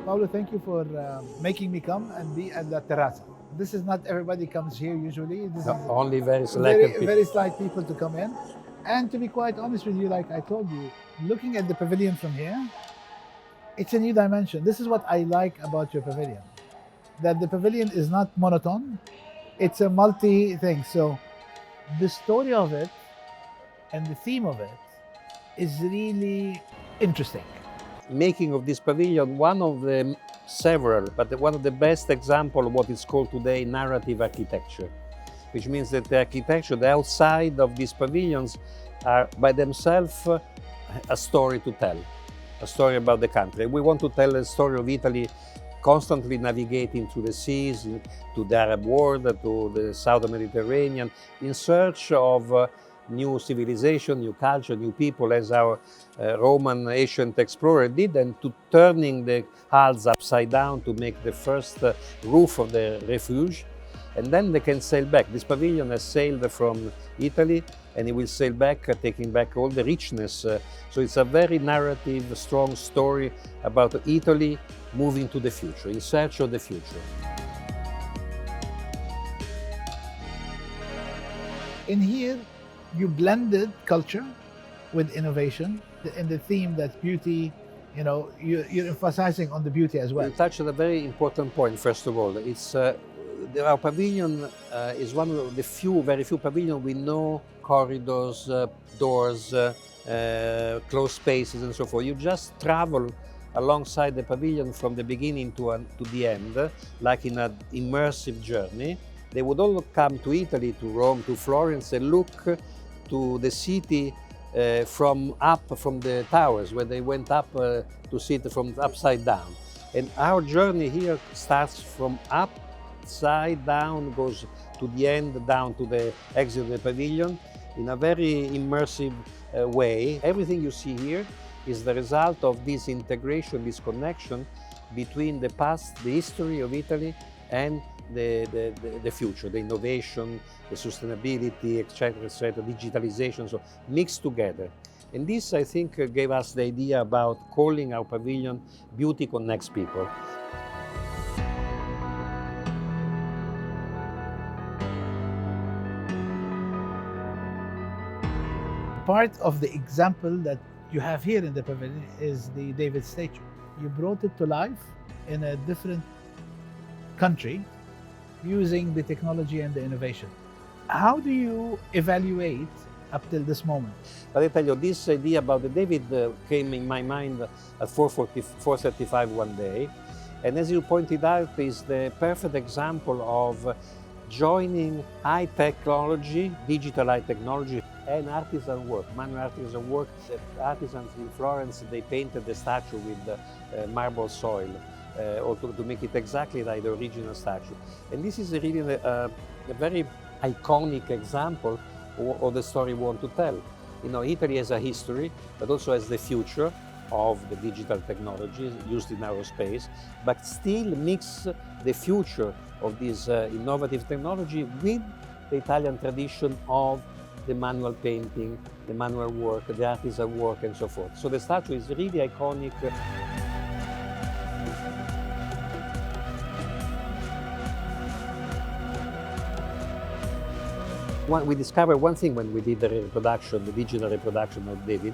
Paulo, thank you for making me come and be at the terraza. This is not everybody comes here usually. This No, is only very selected people. very slight people to come in. And to be quite honest with you, like I told you, looking at the pavilion from here, it's a new dimension. This is what I like about your pavilion. That the pavilion is not monotone. It's a multi thing. So the story of it and the theme of it is really interesting. Making of this pavilion one of the several, but one of the best example of what is called today narrative architecture, which means that the architecture, the outside of these pavilions are by themselves a story to tell, a story about the country. We want to tell a story of Italy constantly navigating through the seas, to the Arab world, to the Southern Mediterranean, in search of new civilization, new culture, new people, as our Roman ancient explorer did, and to turning the hulls upside down to make the first roof of the refuge. And then they can sail back. This pavilion has sailed from Italy, and it will sail back, taking back all the richness. So it's a very narrative, strong story about Italy moving to the future, in search of the future. In here, you blended culture with innovation, and the theme that beauty, you're emphasizing on the beauty as well. You touched on a very important point, first of all. It's our pavilion is one of the very few pavilions with no corridors, doors, closed spaces, and so forth. You just travel alongside the pavilion from the beginning to the end, like in an immersive journey. They would all come to Italy, to Rome, to Florence, and look to the city from the towers, where they went up to see it from upside down. And our journey here starts from upside down, goes to the end, down to the exit of the pavilion, in a very immersive way. Everything you see here is the result of this integration, this connection between the past, the history of Italy, and the future, the innovation, the sustainability, etc., digitalization, so mixed together. And this, I think, gave us the idea about calling our pavilion Beauty Connects People. Part of the example that you have here in the pavilion is the David statue. You brought it to life in a different country using the technology and the innovation. How do you evaluate up till this moment? But I tell you, this idea about the David came in my mind at 4:35 one day. And as you pointed out, is the perfect example of joining high technology, digital high technology, and artisan work, manual artisan work. The artisans in Florence, they painted the statue with marble soil, or to make it exactly like the original statue. And this is really a very iconic example of the story we want to tell. Italy has a history, but also has the future of the digital technologies used in aerospace, but still mix the future of this innovative technology with the Italian tradition of the manual painting, the manual work, the artisan work, and so forth. So the statue is really iconic. We discovered one thing when we did the digital reproduction of David,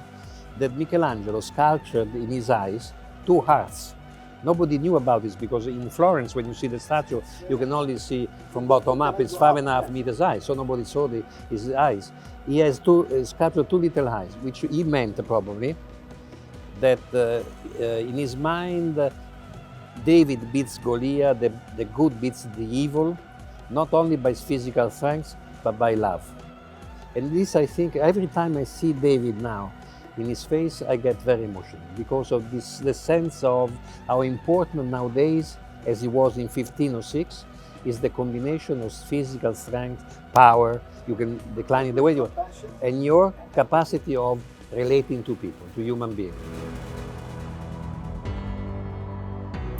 that Michelangelo sculptured in his eyes two hearts. Nobody knew about this because in Florence, when you see the statue, you can only see from bottom up, it's 5.5 meters high, so nobody saw his eyes. He has sculptured two little eyes, which he meant probably that in his mind, David beats Goliath, the good beats the evil, not only by his physical strength, but by love. And this, I think, every time I see David now, in his face, I get very emotional because of the sense of how important nowadays, as he was in 1506, is the combination of physical strength, power, you can decline it the way you want, and your capacity of relating to people, to human beings.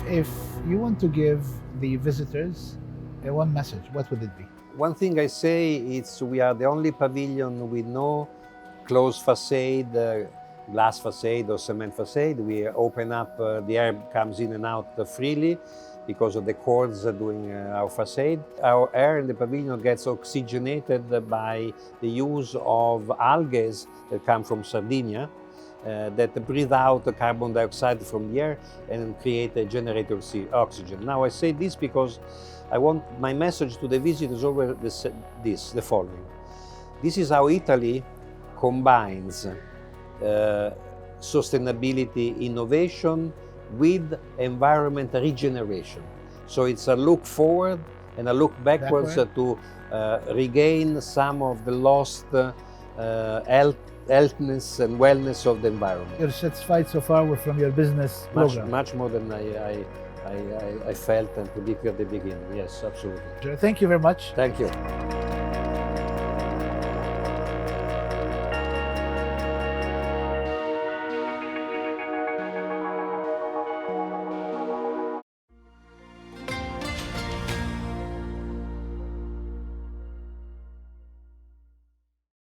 If you want to give the visitors one message, what would it be? One thing I say is we are the only pavilion with no closed facade, glass facade or cement facade. We open up, the air comes in and out freely because of the cords doing our facade. Our air in the pavilion gets oxygenated by the use of algae that come from Sardinia, that breathe out the carbon dioxide from the air and create a generator oxygen. Now I say this because I want my message to the visitors over the following. This is how Italy combines sustainability innovation with environment regeneration. So it's a look forward and a look backwards to regain some of the lost healthness and wellness of the environment. You're satisfied so far from your business program? Much more than I felt and predicted at the beginning. Yes, absolutely. Thank you very much. Thank you.